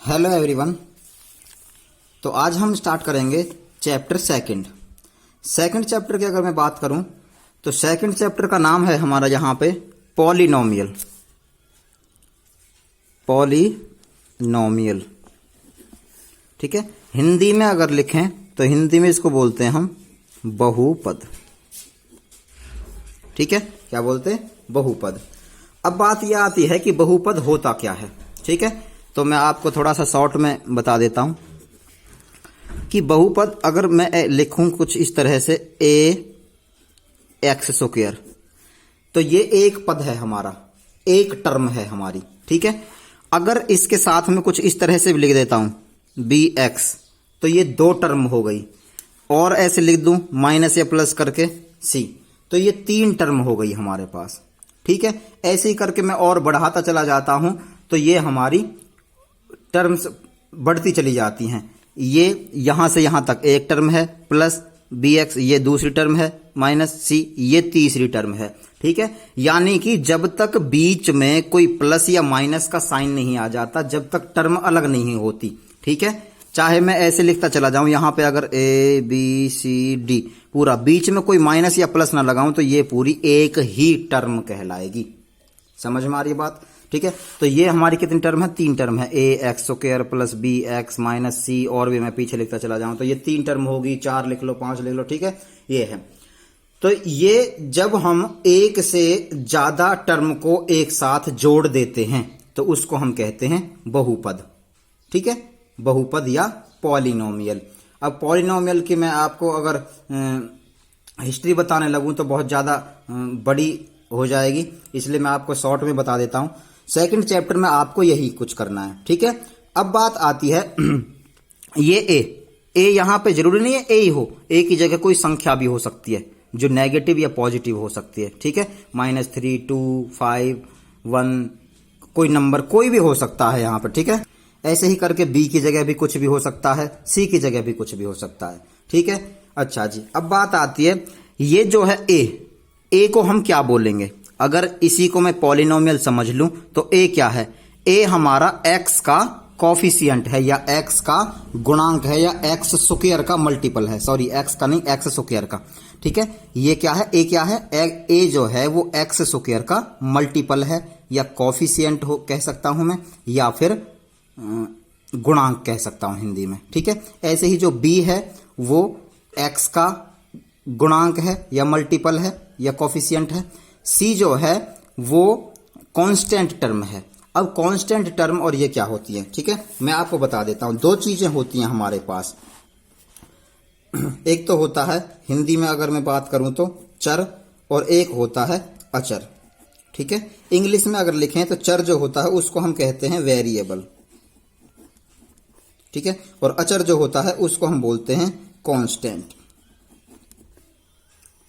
Hello everyone. तो आज हम स्टार्ट करेंगे चैप्टर सेकंड चैप्टर की अगर मैं बात करूं तो सेकंड चैप्टर का नाम है हमारा यहाँ पे पॉलिनोमियल। ठीक है, हिंदी में अगर लिखें तो हिंदी में इसको बोलते हैं हम बहुपद। ठीक है, क्या बोलते हैं? बहुपद। अब बात यह आती है कि बहुपद होता क्या है। ठीक है, तो मैं आपको थोड़ा सा शॉर्ट में बता देता हूं कि बहुपद अगर मैं लिखूं कुछ इस तरह से ax स्क्वायर, तो ये एक पद है हमारा, एक टर्म है हमारी। ठीक है, अगर इसके साथ में कुछ इस तरह से भी लिख देता हूं bx, तो ये दो टर्म हो गई। और ऐसे लिख दूं माइनस या प्लस करके c, तो ये तीन टर्म हो गई हमारे पास। ठीक है, ऐसे ही करके मैं और बढ़ाता चला जाता हूं तो ये हमारी टर्म्स बढ़ती चली जाती हैं। ये यहां से यहां तक एक टर्म है, प्लस bx ये दूसरी टर्म है, माइनस c ये तीसरी टर्म है। ठीक है, यानी कि जब तक बीच में कोई प्लस या माइनस का साइन नहीं आ जाता, जब तक टर्म अलग नहीं होती। ठीक है, चाहे मैं ऐसे लिखता चला जाऊं, यहां पे अगर a b c d पूरा बीच में कोई माइनस या प्लस ना लगाऊं तो ये पूरी एक ही टर्म कहलाएगी। समझ में आ रही है बात? ठीक है, तो ये हमारी कितनी टर्म है? तीन टर्म है, ax square plus bx minus c, और भी मैं पीछे लिखता चला जाऊं तो ये तीन टर्म होगी। 4 लिख लो, 5 लिख लो। ठीक है, ये है। तो ये जब हम एक से ज्यादा टर्म को एक साथ जोड़ देते हैं तो उसको हम कहते हैं बहुपद। ठीक है, बहुपद या पॉलिनोमियल। अब पॉलिनोमियल की मैं आपको अगर हिस्ट्री बताने लगूं तो बहुत ज्यादा बड़ी हो जाएगी, इसलिए मैं आपको शॉर्ट में बता देता हूं। सेकंड चैप्टर में आपको यही कुछ करना है। ठीक है, अब बात आती है ये ए यहां पे जरूरी नहीं है ए ही हो, ए की जगह कोई संख्या भी हो सकती है जो नेगेटिव या पॉजिटिव हो सकती है। ठीक है, -3 2 5 1 कोई नंबर कोई भी हो सकता है यहां पर। ठीक है, ऐसे ही करके बी की जगह भी कुछ भी हो सकता है, सी की जगह भी कुछ भी हो सकता है। ठीक है, अच्छा जी, अब बात आती है ये जो है ए को हम क्या बोलेंगे? अगर इसी को मैं पॉलिनोमियल समझ लूं तो ए क्या है? ए हमारा एक्स का कॉफिशिएंट है, या एक्स का गुणांक है, या एक्स स्क्वायर का मल्टीपल है। सॉरी, एक्स का नहीं, एक्स स्क्वायर का। ठीक है, ये क्या है? ए क्या है? ए जो है वो एक्स स्क्वायर का मल्टीपल है, या कॉफिशिएंट हो कह सकता हूं मैं, या फिर गुणांक कह सकता हूं हिंदी में। ठीक है, ऐसे ही जो बी है वो एक्स का गुणांक है, या मल्टीपल है, या कॉफिशिएंट है। सी जो है वो कांस्टेंट टर्म है। अब कांस्टेंट टर्म और ये क्या होती है? ठीक है, मैं आपको बता देता हूं। दो चीजें होती हैं हमारे पास, एक तो होता है हिंदी में अगर मैं बात करूं तो चर, और एक होता है अचर। ठीक है, इंग्लिश में अगर लिखें तो चर जो होता है उसको हम कहते हैं वेरिएबल। ठीक है, और अचर जो होता है उसको हम बोलते हैं कांस्टेंट।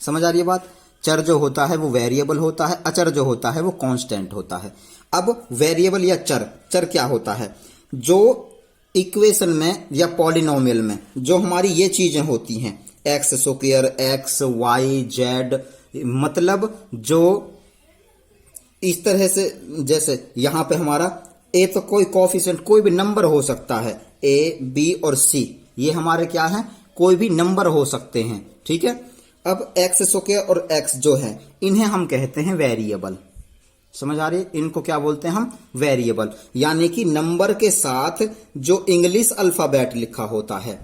समझ आ रही है बात? चर जो होता है वो वेरिएबल होता है, अचर जो होता है वो कांस्टेंट होता है। अब वेरिएबल या चर क्या होता है? जो इक्वेशन में या पॉलिनोमियल में जो हमारी ये चीजें होती हैं, X square, X Y Z, मतलब जो इस तरह से, जैसे यहां पे हमारा ए तो कोई कोफिशिएंट कोई भी नंबर हो सकता है, ए बी और सी ये हमारे क्या है? कोई भी नंबर हो सकते हैं। ठीक है, अब एक्स स्क्वायर और एक्स जो है इन्हें हम कहते हैं वेरिएबल। समझ आ रही है? इनको क्या बोलते हैं हम? वेरिएबल। यानी कि नंबर के साथ जो इंग्लिश अल्फाबेट लिखा होता है,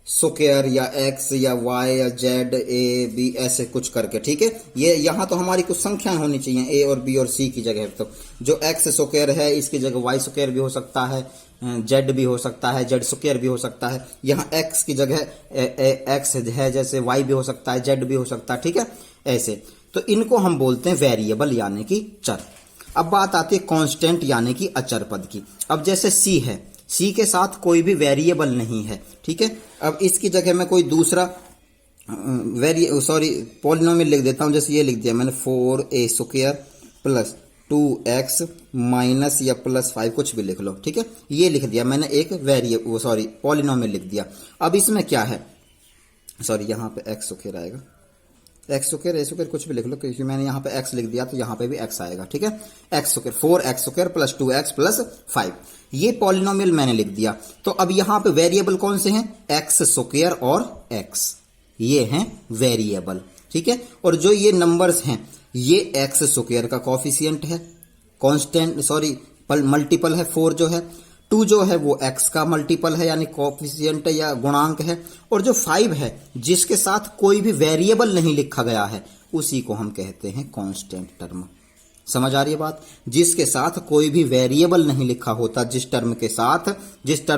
स्क्वायर या एक्स या वाई या जेड ए बी ऐसे कुछ करके। ठीक है, ये यहां तो हमारी कुछ संख्याएं होनी चाहिए ए और बी और सी की जगह। तो जो एक्स स्क्वायर है इसकी जगह वाई स्क्वायर भी हो सकता है, जेड भी हो सकता है, जेड स्क्वायर भी हो सकता है। यहाँ एक्स की जगह एक्स है, जैसे वाई भी हो सकता है, जेड भी हो सकता है। ठीक है, ऐसे तो इनको हम बोलते हैं वेरिएबल यानी कि चर। अब बात आती है कांस्टेंट यानी कि अचर पद की। अब जैसे सी है, सी के साथ कोई भी वेरिएबल नहीं है। ठीक है, अब इसकी जगह मैं कोई दूसरा पॉलिनोमियल लिख देता हूं। जैसे ये लिख दिया मैंने 4a square plus 2x minus या प्लस 5, कुछ भी लिख लो। ठीक है, ये लिख दिया मैंने, एक पॉलिनोमियल लिख दिया। अब इसमें क्या है? सॉरी, यहां पे x स्क्वायर आएगा, एक्स स्क्वायर ए स्क्वायर कुछ भी लिख लो, क्योंकि मैंने यहाँ पे एक्स लिख दिया तो यहाँ पे भी एक्स आएगा, ठीक है। X square 4x square plus 2x plus 5, ये पॉलिनोमियल मैंने लिख दिया। तो अब यहाँ पे वेरिएबल कौन से हैं, एक्स स्क्वायर और x, ये हैं वेरिएबल, ठीक है। और जो ये नंबर्स हैं ये एक्स स्क्वायर का कॉफिशिएंट है, कांस्टेंट सॉरी मल्टीपल है 4 जो है, 2 जो है वो x का मल्टीपल है यानी कोफिशिएंट है या गुणांक है, और जो 5 है जिसके साथ कोई भी वेरिएबल नहीं लिखा गया है उसी को हम कहते हैं कांस्टेंट टर्म। समझ आ रही है बात, जिसके साथ कोई भी वेरिएबल नहीं लिखा होता, जिस टर्म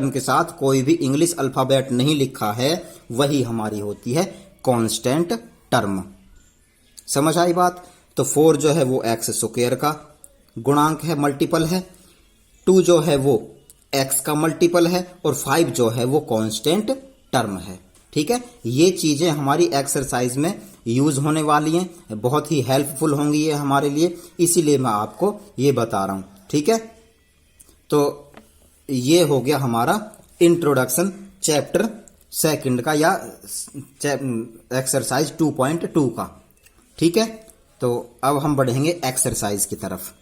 के साथ कोई भी इंग्लिश अल्फाबेट नहीं लिखा है वही हमारी होती है कांस्टेंट टर्म। समझ आई बात। तो 4 जो है वो एक्स स्क्वायर का गुणांक है, मल्टीपल है, 2 जो है वो x का मल्टीपल है, और 5 जो है वो कांस्टेंट टर्म है, ठीक है। ये चीजें हमारी एक्सरसाइज में यूज होने वाली हैं, बहुत ही हेल्पफुल होंगी ये हमारे लिए, इसीलिए मैं आपको ये बता रहा हूं, ठीक है। तो ये हो गया हमारा इंट्रोडक्शन चैप्टर 2 का या एक्सरसाइज 2.2 का, ठीक है। तो अब हम बढ़ेंगे एक्सरसाइज की तरफ।